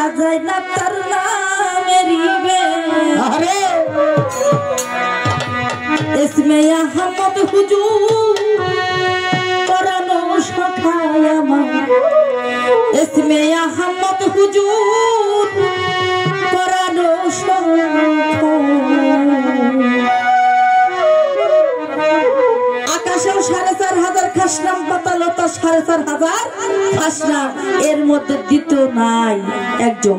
পড়া যায় না তার নামেরই আরে इसमें अहमद हुजूर परानो सखाया इसमें अहमद हुजूर परानो आकाशे 4,500 खासनाम पातालता 4,500 खासनाम एर मध्य द्वितीय नाई एकजन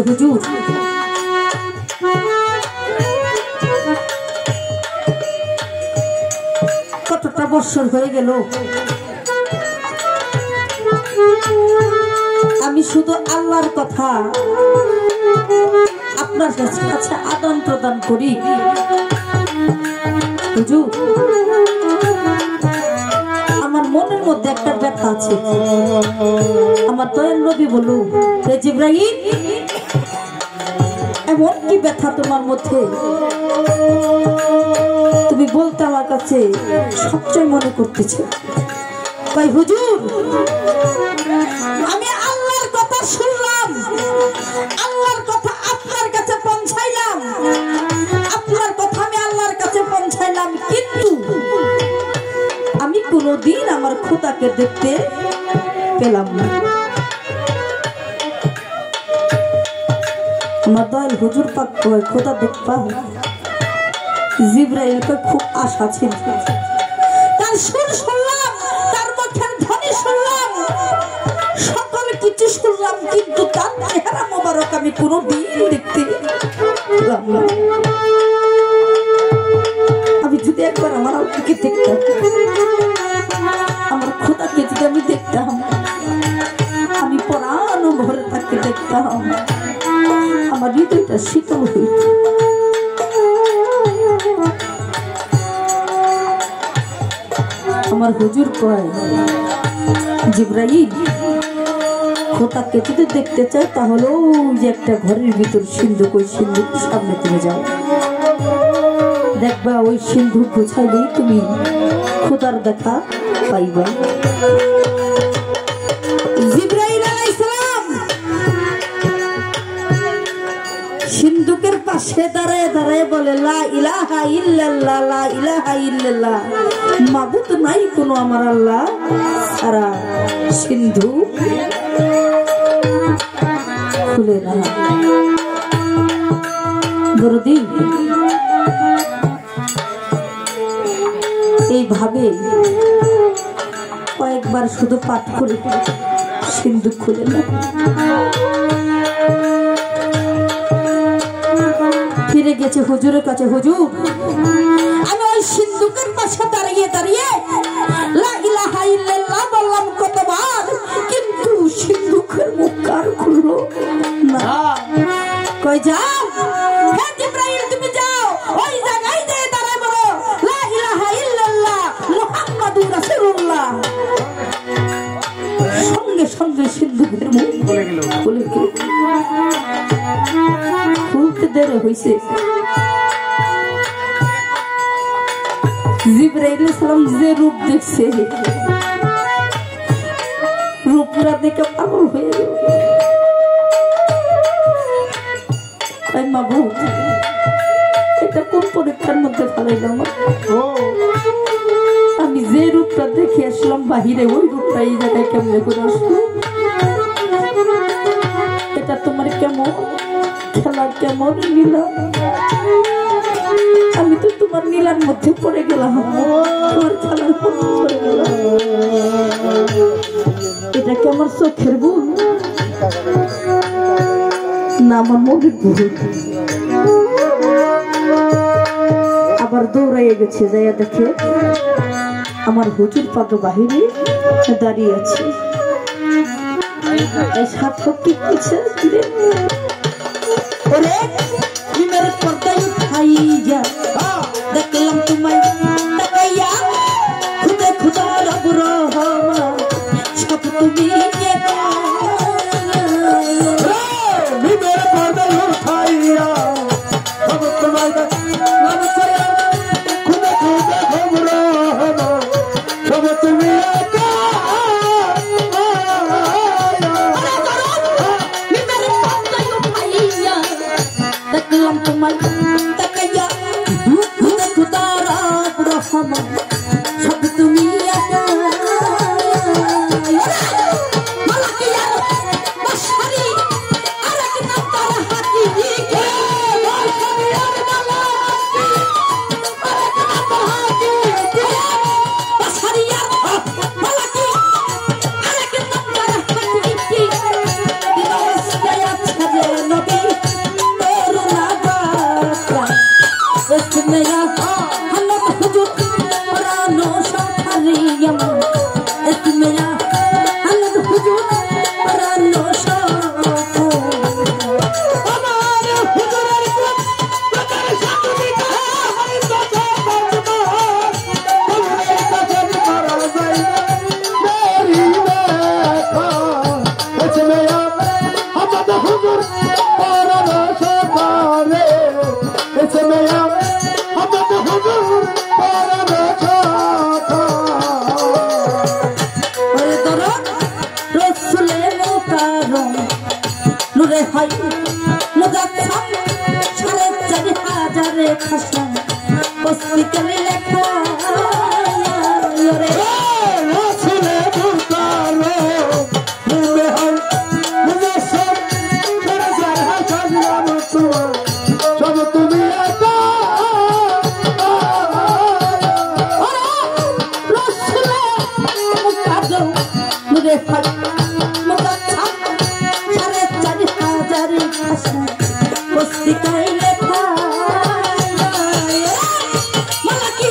हुजूर कतटा बছর হয়ে গেল আমি শুধু আল্লাহর কথা আপনার কাছে আদান প্রদান করি হুজুর আমার মনের মধ্যে একটা ব্যথা আছে আমার দয়াল নবী বলল হে জিবরাইল এমন কি ব্যথা তোমার মধ্যে তুমি বলতে আমার কাছে সবচেয়ে মনে করতেছে ভাই হুজুর আমি আল্লাহর কথা শুনলাম আল্লাহর কথা আপনার কাছে পৌঁছাইলাম আপনার কথা আমি আল্লাহর কাছে পৌঁছাইলাম কিন্তু আমি কোনোদিন আমার খোদাকে দেখতে পেলাম না আমার দয়াল হুজুর পাক কয় খোদা দেখবা জিবরাইল কে খুব আশা ছিল তার সুর শুনলাম তার মুখের ধ্বনি শুনলাম সকল কিছু শুনলাম কিন্তু তার চেহারা মোবারক আমি কোনোদিন দেখতে পেলাম না আমি যদি একবার আমার আল্লাহকে দেখতাম আমার খোদা তোমাকে যদি আমি দেখতাম, আমি পরাণ ভরে তাকে দেখতাম, আমার হৃদয়টা শীতল হইত। আমার হুজুর কয়, জিবরাইল খোদাকে যদি দেখতে চায় তাহলে ওই যে একটা ঘরের ভিতর সিন্ধুক, ওই সিন্ধুকের সামনে তুমি যাও, দেখবা ওই সিন্ধুক গোছাইলেই তুমি খোদার দেখা পাইবা। জিবরাইল আলাইহিস সালাম সিন্ধুকের পাশে দাঁড়ায় দাঁড়ায় বলে, লা ইলাহা ইল্লাল্লাহ, লা ইলাহা ইল্লাল্লাহ, মাবুদ নাই কোনো আমার আল্লাহ ছাড়া। সিন্ধু খুলে না। দরদি এইভাবে কয়েকবার শুধু পাঠ করে সিন্ধু খুলে না। ফিরে গেছে হুজুরের কাছে, হুজুর আমি ওই সিন্ধুকের পাশে দাঁড়িয়ে দাঁড়িয়ে লা ইলাহা ইল্লাল্লাহ বললাম কতবার, কিন্তু সিন্ধুকের মুখ কার খুললো না। কই যাও, হে জিবরাইল তুমি যাও, ওই জায়গায় যেয়ে দাঁড়ায় বলো লা ইলাহা ইল্লাল্লাহ মুহাম্মাদুর রাসূলুল্লাহ। সঙ্গে সঙ্গে সিন্ধুকের মুখ খুলে গেল। খুলতে দেরি হয়েছে। জিবরাইল আলাইহিস সালাম যে রূপ দেখছে, রূপটা দেখে পাগল হয়ে গেল। মাবুদ এটা কোন পরীক্ষার মধ্যে ফেলাইলাম? আমি যে রূপটা দেখে আসলাম বাহিরে, ওই রূপটা এই জায়গায় কেমনে করে আসলো? এটা তোমার কেমন খেলা, কেমন লীলা? আমি তো তোমার নীলার মধ্যে পড়ে গেলাম, তোমার খেলার মধ্যে পড়ে গেলাম। এটা কি আমার চোখের ভুল না আমার মনের ভুল? আবার দৌড়াইয়ে গেছে, যাইয়া দেখে আমার হুজুর পাদ বাহিরে দাঁড়িয়ে আছে। সার্থক কি করছে? ওরে মেরে পর্দায় উঠাই যা, দেখলাম তোমায় তাকাইয়া, খুদে খুদা রব রহমান সব তুমি Malaki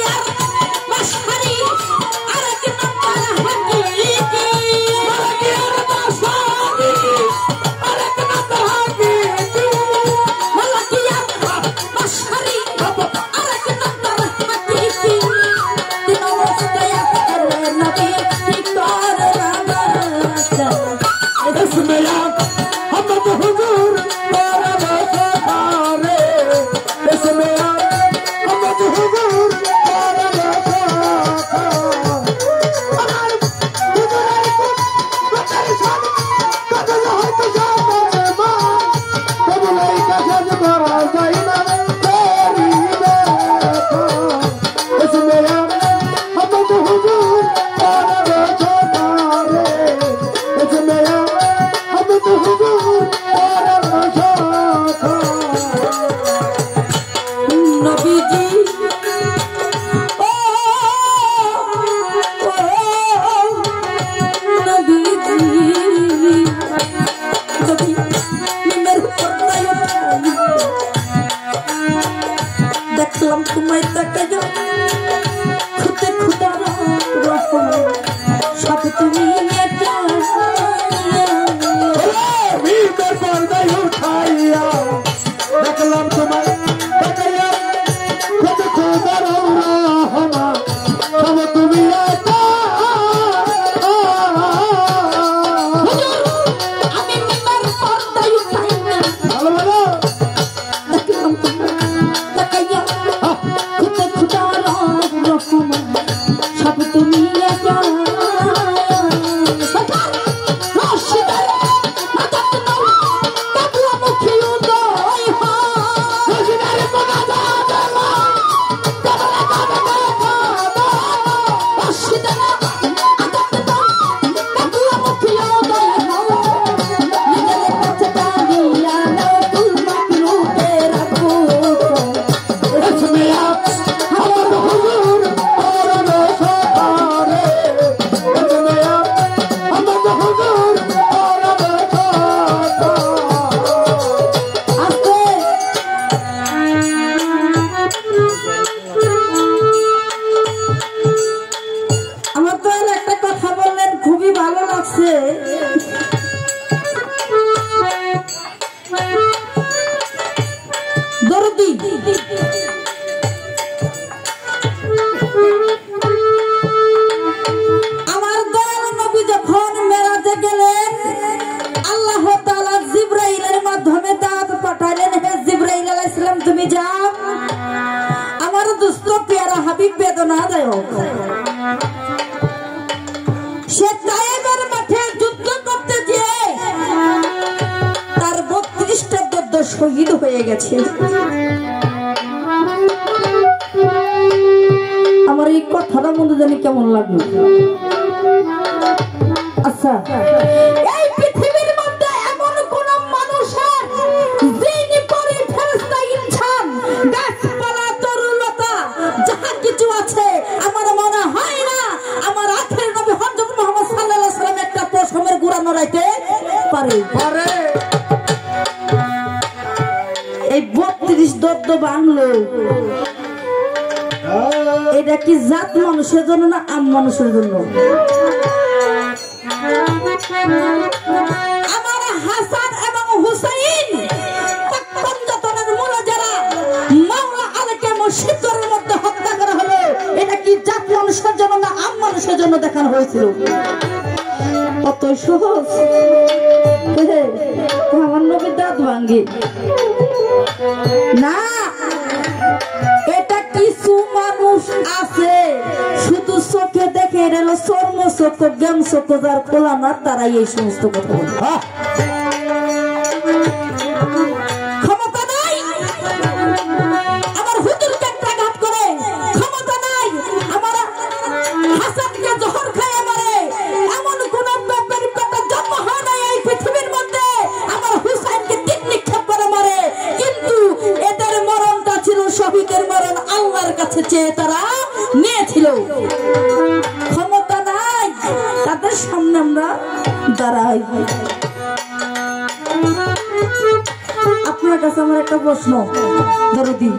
নায়ক। সে তায়েবের মাঠে যুদ্ধ করতে গিয়ে তার 32টা যোদ্ধা শহীদ হয়ে গেছে। আমার এই কথাটা মনে জানি কেমন লাগলো। আচ্ছা, এই পৃথিবীর মধ্যে এমন কোন মানুষের যিনি পরে ফেরেশতা ইনসান গাছপালা তরুলতা যাহা কিছু আছে আমার মনে হয় না আমার আখের নবী হযরত মুহাম্মদ সাল্লাল্লাহু আলাইহি ওয়াসাল্লাম একটা পশমের গুড়া নড়াইতে পারে। এই 32 দদ্দ বাংলো এটা কি জাত মানুষের জন্য না আম মানুষের জন্য? আমার হাসান এবং হুসাইন তখনজনের মূল যারা মাওলা আলীকে মসজিদের মধ্যে হত্যা করা হলো, এটা কি জাত মানুষের জন্য না আম মানুষের জন্য দেখানো হয়েছিল? কত সহজ। আমার নবীর দাঁত ভাঙ্গে না, এটা কিছু মানুষ আছে শুধু চোখে দেখে এটা হলো চর্ম চক্ষু জ্ঞান চক্ষু যার খোলা না তারাই এই সমস্ত কথা বলে। ক্ষমতা নাই আমার হুজুরকে আঘাত করে, ক্ষমতা নাই আমার হাসানকে জহর খায় মারে, এমন কোন ব্যাপারে জন্ম হয় না এই পৃথিবীর মধ্যে আমার হুসাইনকে তীর নিক্ষেপ করে মারে। কিন্তু এদের মরণটা ছিল শহীদের মরণ, আল্লাহর কাছে চেয়ে তারা নিয়েছিল। ক্ষমতা নাই, তাদের সামনে আমরা দাঁড়াই। আপনার কাছে আমার একটা প্রশ্ন, দরদি